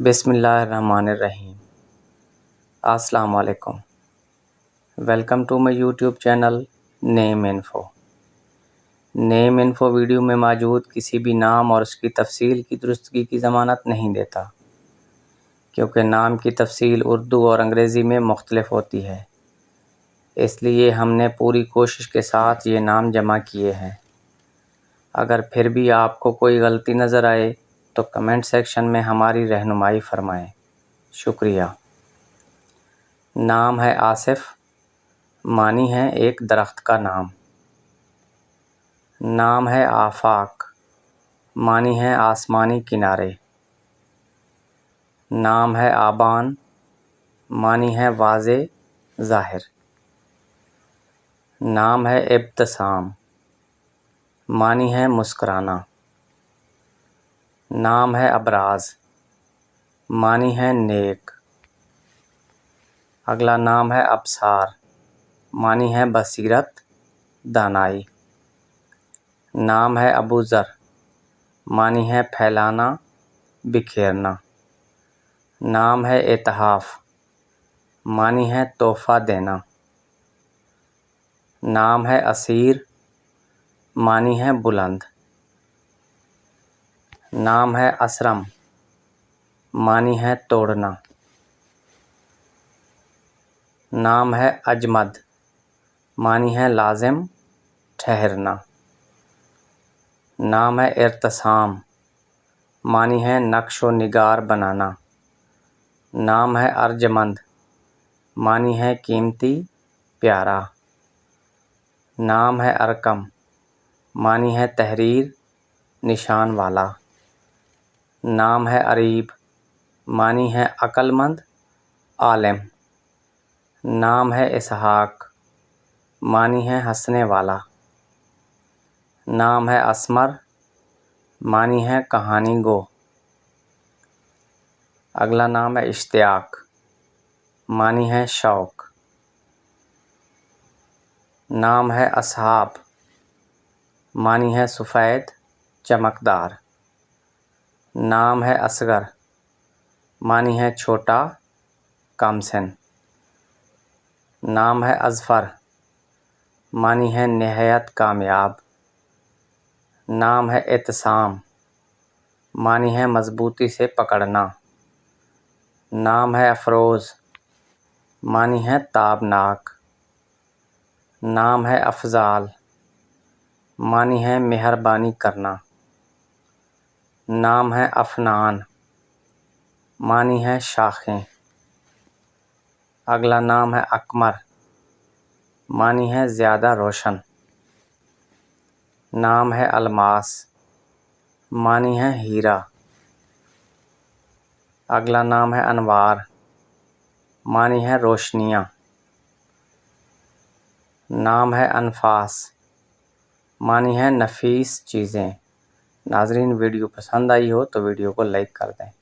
بسم اللہ الرحمن الرحیم۔ السلام علیکم۔ Welcome to my YouTube channel name info. Name info video میں موجود کسی بھی نام اور اس کی تفصیل کی درستگی کی ضمانت نہیں دیتا، کیونکہ نام کی تفصیل اردو اور انگریزی میں مختلف ہوتی ہے، اس لیے ہم نے پوری کوشش کے ساتھ یہ نام جمع کیے ہیں۔ اگر پھر بھی آپ کو کوئی غلطی نظر آئے تو کمنٹ سیکشن میں ہماری رہنمائی فرمائیں۔ شکریہ۔ نام ہے آصف، معنی ہے ایک درخت کا نام۔ نام ہے آفاق، معنی ہے آسمانی کنارے۔ نام ہے آبان، معنی ہے واضح ظاہر۔ نام ہے ابتسام، معنی ہے مسکرانا۔ نام ہے ابراز، معنی ہے نیک۔ اگلا نام ہے ابصار، معنی ہے بصیرت، دانائی۔ نام ہے ابو ذر، معنی ہے پھیلانا، بکھیرنا۔ نام ہے اتحاف، معنی ہے تحفہ دینا۔ نام ہے اسیر، معنی ہے بلند۔ نام ہے اسرم، معنی ہے توڑنا۔ نام ہے اجمد، معنی ہے لازم، ٹھہرنا۔ نام ہے ارتسام، معنی ہے نقش و نگار بنانا۔ نام ہے ارجمند، معنی ہے قیمتی، پیارا۔ نام ہے ارکم، معنی ہے تحریر، نشان والا۔ نام ہے اریب، معنی ہے عقل مند، عالم۔ نام ہے اسحاق، معنی ہے ہنسنے والا۔ نام ہے اسمر، معنی ہے کہانی گو۔ اگلا نام ہے اشتیاق، معنی ہے شوق۔ نام ہے اصحاب، معنی ہے سفید، چمکدار۔ نام ہے اصغر، معنی ہے چھوٹا، کم سن۔ نام ہے اظفر، معنی ہے نہایت کامیاب۔ نام ہے اعتصام، معنی ہے مضبوطی سے پکڑنا۔ نام ہے افروز، معنی ہے تابناک۔ نام ہے افضال، معنی ہے مہربانی کرنا۔ نام ہے افنان، معنی ہے شاخیں۔ اگلا نام ہے اقمر، معنی ہے زیادہ روشن۔ نام ہے الماس، معنی ہے ہیرا۔ اگلا نام ہے انوار، معنی ہے روشنیاں۔ نام ہے انفاس، معنی ہے نفیس چیزیں۔ ناظرین، ویڈیو پسند آئی ہو تو ویڈیو کو لائک کر دیں۔